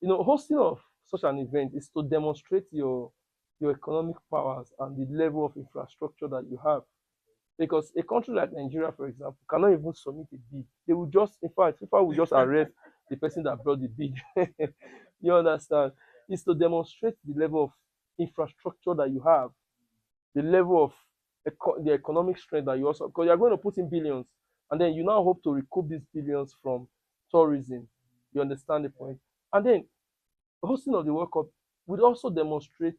hosting of such an event is to demonstrate your economic powers and the level of infrastructure that you have. Because a country like Nigeria, for example, cannot even submit a bid. They will just, in fact, FIFA will just arrest the person that brought the bid. You understand? It's to demonstrate the level of infrastructure that you have, the level of the economic strength that you also, because you're going to put in billions, and then you now hope to recoup these billions from tourism. You understand the point? And then hosting of the World Cup would also demonstrate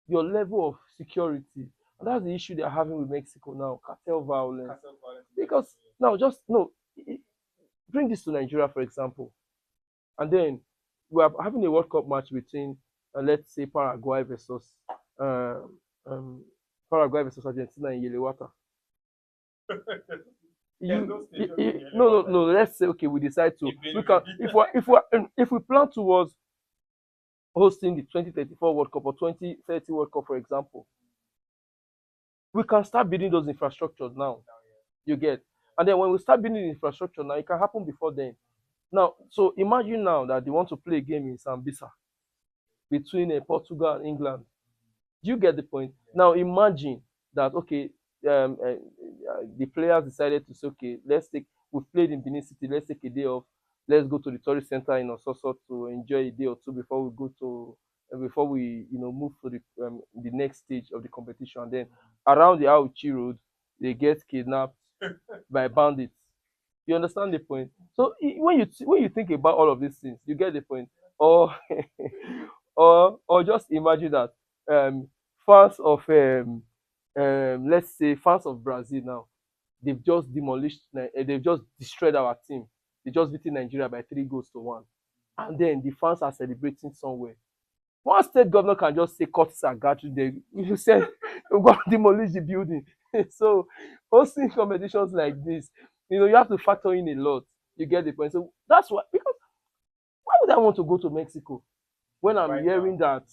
your level of security. And that's the issue they're having with Mexico now, cartel violence. Because now, just no, bring this to Nigeria, for example, and then we are having a World Cup match between, let's say, uh, um, Paraguay versus Argentina in Yelewata. No. Let's say, okay, we decide to. We can, if we plan towards hosting the 2034 World Cup or 2030 World Cup, for example, we can start building those infrastructures now. You get, and then when we start building the infrastructure now, it can happen before then. Now, so imagine now that they want to play a game in Sambisa between Portugal and England. Do you get the point? Now imagine that, okay, the players decided to say, okay, we've played in Benin City, let's take a day off, let's go to the tourist center in Ososo to enjoy a day or two before we go to before we move to the next stage of the competition. And then around the Auchi Road, they get kidnapped by bandits. You understand the point? So when you think about all of these things, you get the point. Or or just imagine that fans of let's say fans of Brazil now, they've just destroyed our team. They just beaten Nigeria by 3 goals to 1, and then the fans are celebrating somewhere. One state governor can just say Curtis and Gatry, they you said we're going to demolish the building. So hosting competitions like this, you have to factor in a lot. You get the point. So that's why, because why would I want to go to Mexico when I'm hearing that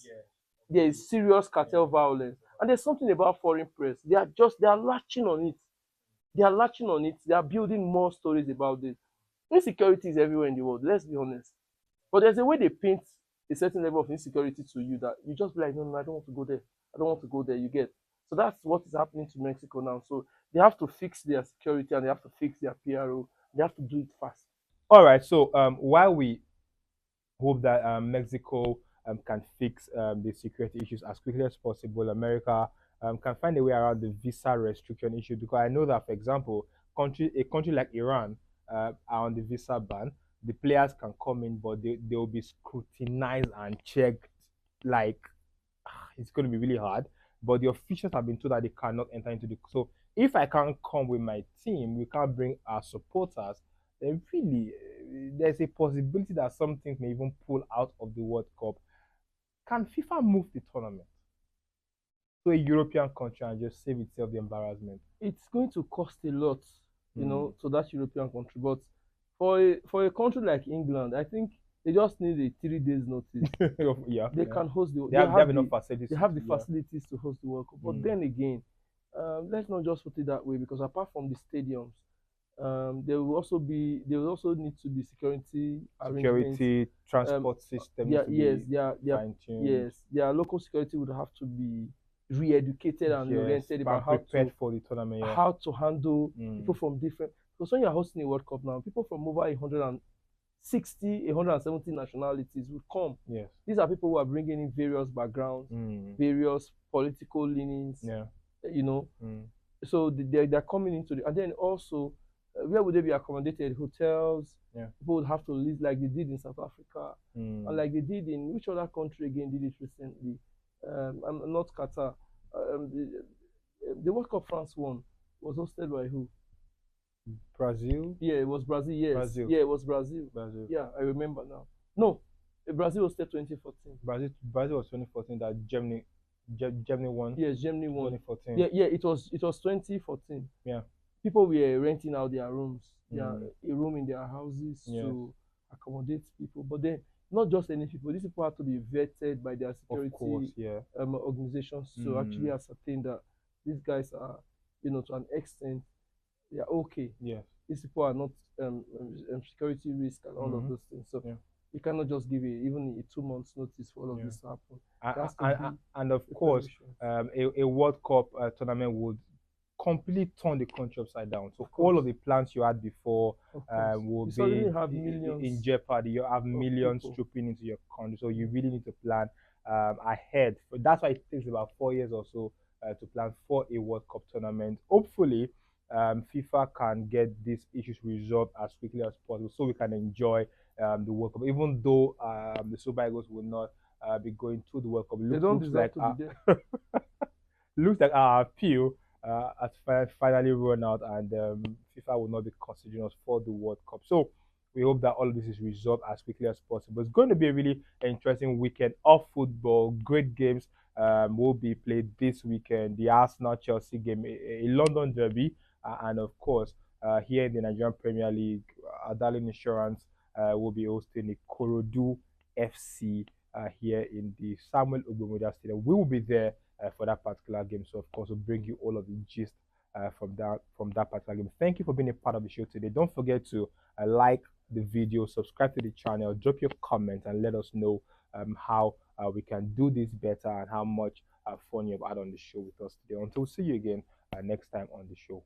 there is serious cartel violence? And there's something about foreign press. They are latching on it. They are latching on it. They are building more stories about this. Insecurity is everywhere in the world, let's be honest. But there's a way they paint a certain level of insecurity to you that you just be like, no, I don't want to go there. I don't want to go there. You get. So that's what is happening to Mexico now. So they have to fix their security and they have to fix their PRO. They have to do it fast. All right. So while we hope that Mexico can fix the security issues as quickly as possible, America can find a way around the visa restriction issue, because I know that, for example, a country like Iran are on the visa ban. The players can come in, but they will be scrutinized and checked. Like, it's going to be really hard. But the officials have been told that they cannot enter into the. So if I can't come with my team, we can't bring our supporters, then really there's a possibility that some things may even pull out of the World Cup. Can FIFA move the tournament to a European country and just save itself the embarrassment? It's going to cost a lot, Mm. to that European country. But for a country like England, I think they just need a 3 days notice. Yeah, They yeah. can host They have enough facilities. they have the Yeah. facilities to host the World Cup. But Mm. then again, let's not just put it that way, because apart from the stadiums, there will also need to be security arrangements. Security, Um, transport system their needs to yes, be their fine-tuned. yes, their local security would have to be re-educated and Yes, oriented and about prepared for the tournament. Yeah. how to handle Mm. people from different. Because when you're hosting a World Cup now, people from over 160, 170 nationalities will come. Yes. These are people who are bringing in various backgrounds, Mm. various political leanings, Yeah. you know. Mm. So they're coming into and then also, where would they be accommodated? Hotels. Yeah. People would have to live like they did in South Africa, Mm. and like they did in which other country again did it recently? Not Qatar. The World Cup France won was hosted by who? Brazil. Yeah, it was Brazil. Yes. Brazil. Yeah, it was Brazil. Brazil. Yeah, I remember now. No, Brazil hosted 2014. Brazil was 2014 that Germany won. Yes, Germany won. 2014. Yeah. It was 2014. Yeah. People were renting out their rooms, Mm. a room in their houses Yes. to accommodate people. But then, not just any people. These people have to be vetted by their Of security course. Yeah. organizations to actually ascertain that these guys are, to an extent, they are okay. Yes. These people are not security risk and all of Mhm. those things. So Yeah. You cannot just give even a 2 months notice for all of Yeah. this to happen. It And, has to be and of course, preparation. a World Cup tournament would completely turn the country upside down. So Of all course, of the plans you had before of course. will You be suddenly have in millions jeopardy. You have of millions people. trooping into your country. So you Mm. really need to plan ahead. But that's why it takes about 4 years or so to plan for a World Cup tournament. Hopefully, FIFA can get these issues resolved as quickly as possible so we can enjoy the World Cup. Even though the Super Eagles will not be going to the World Cup, They don't looks deserve like to be there. looks like our appeal has finally run out, and FIFA will not be considering us for the World Cup. So we hope that all of this is resolved as quickly as possible. It's going to be a really interesting weekend of football. Great games will be played this weekend. The Arsenal Chelsea game, a London derby, and of course, here in the Nigerian Premier League, Darling Insurance will be hosting the Korodu FC here in the Samuel Ogbomodia Stadium. We will be there for that particular game. So of course, we'll bring you all of the gist from that particular game. Thank you for being a part of the show today. Don't forget to like the video, subscribe to the channel, drop your comments, and let us know how we can do this better and how much fun you've had on the show with us today. Until we see you again next time on the show.